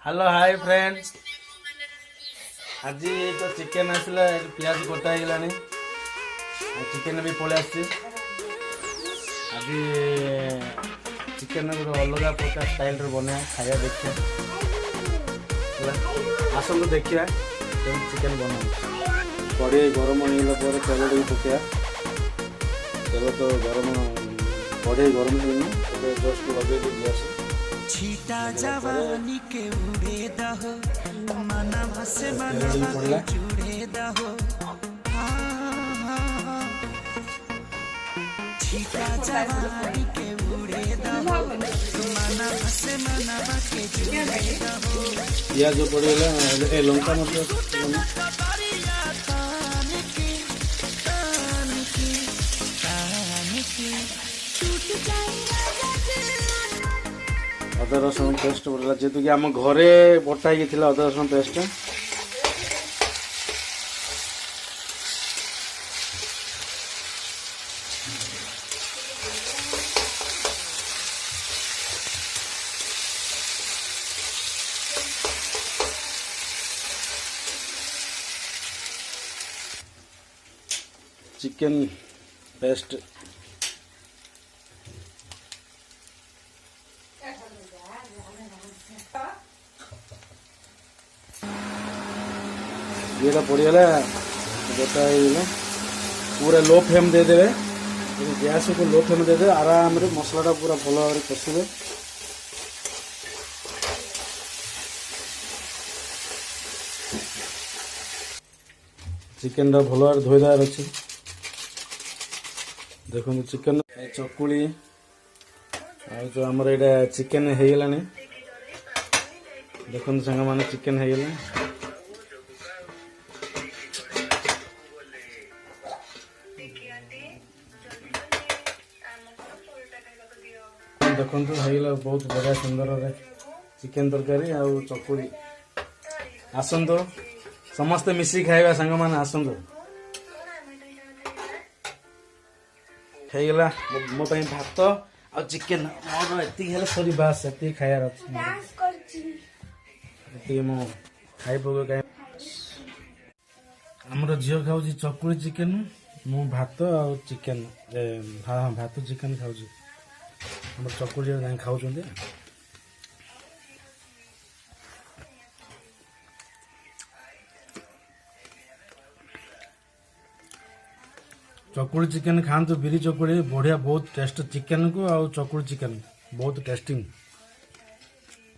Hello hi friends. आज तो chicken आसला पियाज कटा है चिकेन भी पलि आज चिकेन गोटे अलग प्रकार स्टाइल बना खाया देखिए आसतु देखिए चिकेन बना कड़े गरम होगा तेल टी पकड़ा तेल तो गरम कड़े गरम होनी जस्ट लगे गैस छीटा जवानी के उड़े दहो मना से मना के जुड़े दहो छीटा जवानी के उड़े दहो मना से मना के जुड़े दहो पियाज पड़ेगा ए लंका मतलब अदा रसुण पेस्ट पड़ा जेहेतु कि आम घरे बटा ही अदा रसुण पेस्ट चिकन पेस्ट ये पड़गला गोटा पूरा लो फ्लेम दे देवे गैस को लो फ्लेम दे दे आराम रे मसलाटा पूरा भल भाव कषिबे चिकेन भल भाव धोईदार अच्छे देखो चिकेन चकुली जो आमर यहाँ चिकेन हो गला देखो सांग मैंने चिकेन हो गला देखो होगा बहुत बढ़िया सुंदर चिकेन तरकारी आ चकुली आसतु समस्ते मिसिक खाइबा सांग मैंने आसतु होगा मो भात आ चिकेन मोर ये सरी बास ये खायार अच्छे मो खाई पक आमर झील खाऊ चकुली चिकेन मु भात आ चिकेन हाँ भात चिकेन खाऊ हम चकुली खाऊ चकुली चिकेन खातु बिरी चकुली बढ़िया बहुत टेस्ट चिकेन को आ चकुली चिकेन बहुत टेस्टिंग।